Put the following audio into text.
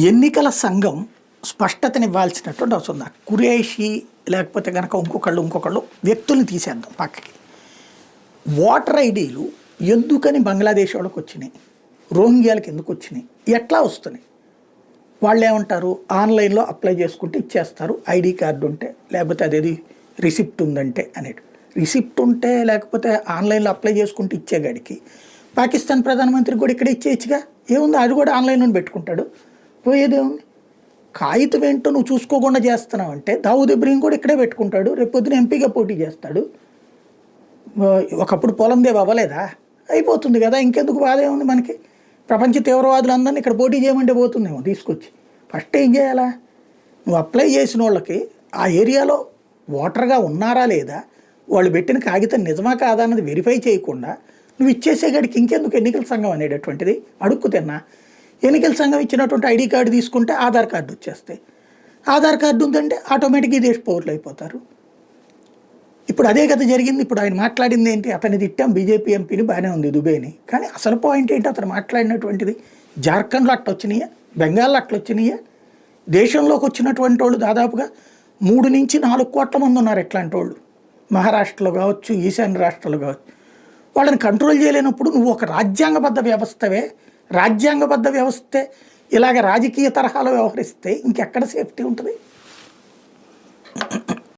ఎన్నికల సంఘం స్పష్టతనివ్వాల్సినటువంటి అవసరం ఉంది. కురేషి లేకపోతే కనుక ఇంకొకళ్ళు వ్యక్తుల్ని తీసేద్దాం పక్కకి. ఓటర్ ఐడీలు ఎందుకని బంగ్లాదేశ్ వాళ్ళకి వచ్చినాయి, రోహింగ్యాలకు ఎందుకు వచ్చినాయి, ఎట్లా వస్తున్నాయి? వాళ్ళు ఏమంటారు, ఆన్లైన్లో అప్లై చేసుకుంటే ఇచ్చేస్తారు ఐడి కార్డు ఉంటే, లేకపోతే అదేది రిసిప్ట్ ఉందంటే అనేది. రిసిప్ట్ ఉంటే లేకపోతే ఆన్లైన్లో అప్లై చేసుకుంటే ఇచ్చేగాడికి పాకిస్తాన్ ప్రధానమంత్రి కూడా ఇక్కడ ఇచ్చేయచ్చుగా, ఏముంది, అది కూడా ఆన్లైన్లో పెట్టుకుంటాడు, పోయేదేముంది. కాగితం ఏంటో నువ్వు చూసుకోకుండా చేస్తున్నావు అంటే దావుద్ ఇబ్రహీం కూడా ఇక్కడే పెట్టుకుంటాడు, రేపు పొద్దున ఎంపీగా పోటీ చేస్తాడు. ఒకప్పుడు పొలందేవి అవ్వలేదా, అయిపోతుంది కదా, ఇంకెందుకు బాధ ఏముంది మనకి. ప్రపంచ తీవ్రవాదులందరినీ ఇక్కడ పోటీ చేయమంటే పోతుందేమో తీసుకొచ్చి. ఫస్ట్ ఏం చేయాలా, నువ్వు అప్లై చేసిన వాళ్ళకి ఆ ఏరియాలో ఓటర్గా ఉన్నారా లేదా, వాళ్ళు పెట్టిన కాగితం నిజమా కాదా అన్నది వెరిఫై చేయకుండా నువ్వు ఇచ్చేసేగాడికి ఇంకెందుకు ఎన్నికల సంఘం అనేటటువంటిది. అడుక్కు తిన్నా ఎన్నికల సంఘం ఇచ్చినటువంటి ఐడి కార్డు తీసుకుంటే ఆధార్ కార్డు వచ్చేస్తాయి. ఆధార్ కార్డు ఉందంటే ఆటోమేటిక్గా ఈ దేశ పౌరులు అయిపోతారు. ఇప్పుడు అదే కదా జరిగింది. ఇప్పుడు ఆయన మాట్లాడింది ఏంటి, అతన్ని తిట్టాం బీజేపీ ఎంపీని, బాగానే ఉంది దుబేని, కానీ అసలు పాయింట్ ఏంటి అతను మాట్లాడినటువంటిది. జార్ఖండ్లో అట్లా వచ్చినాయా, బెంగాల్లో అట్లా వచ్చినాయా, దేశంలోకి వచ్చినటువంటి వాళ్ళు దాదాపుగా 3 నుంచి 4 కోట్ల మంది ఉన్నారు ఇట్లాంటి వాళ్ళు. మహారాష్ట్రలో కావచ్చు, ఈశాన్య రాష్ట్రాలు కావచ్చు. వాళ్ళని కంట్రోల్ చేయలేనప్పుడు నువ్వు ఒక రాజ్యాంగబద్ధ వ్యవస్థవే, రాజ్యాంగబద్ధ వ్యవస్థే ఇలాగ రాజకీయ తరహాలో వ్యవహరిస్తే ఇంకెక్కడ సేఫ్టీ ఉంటుంది?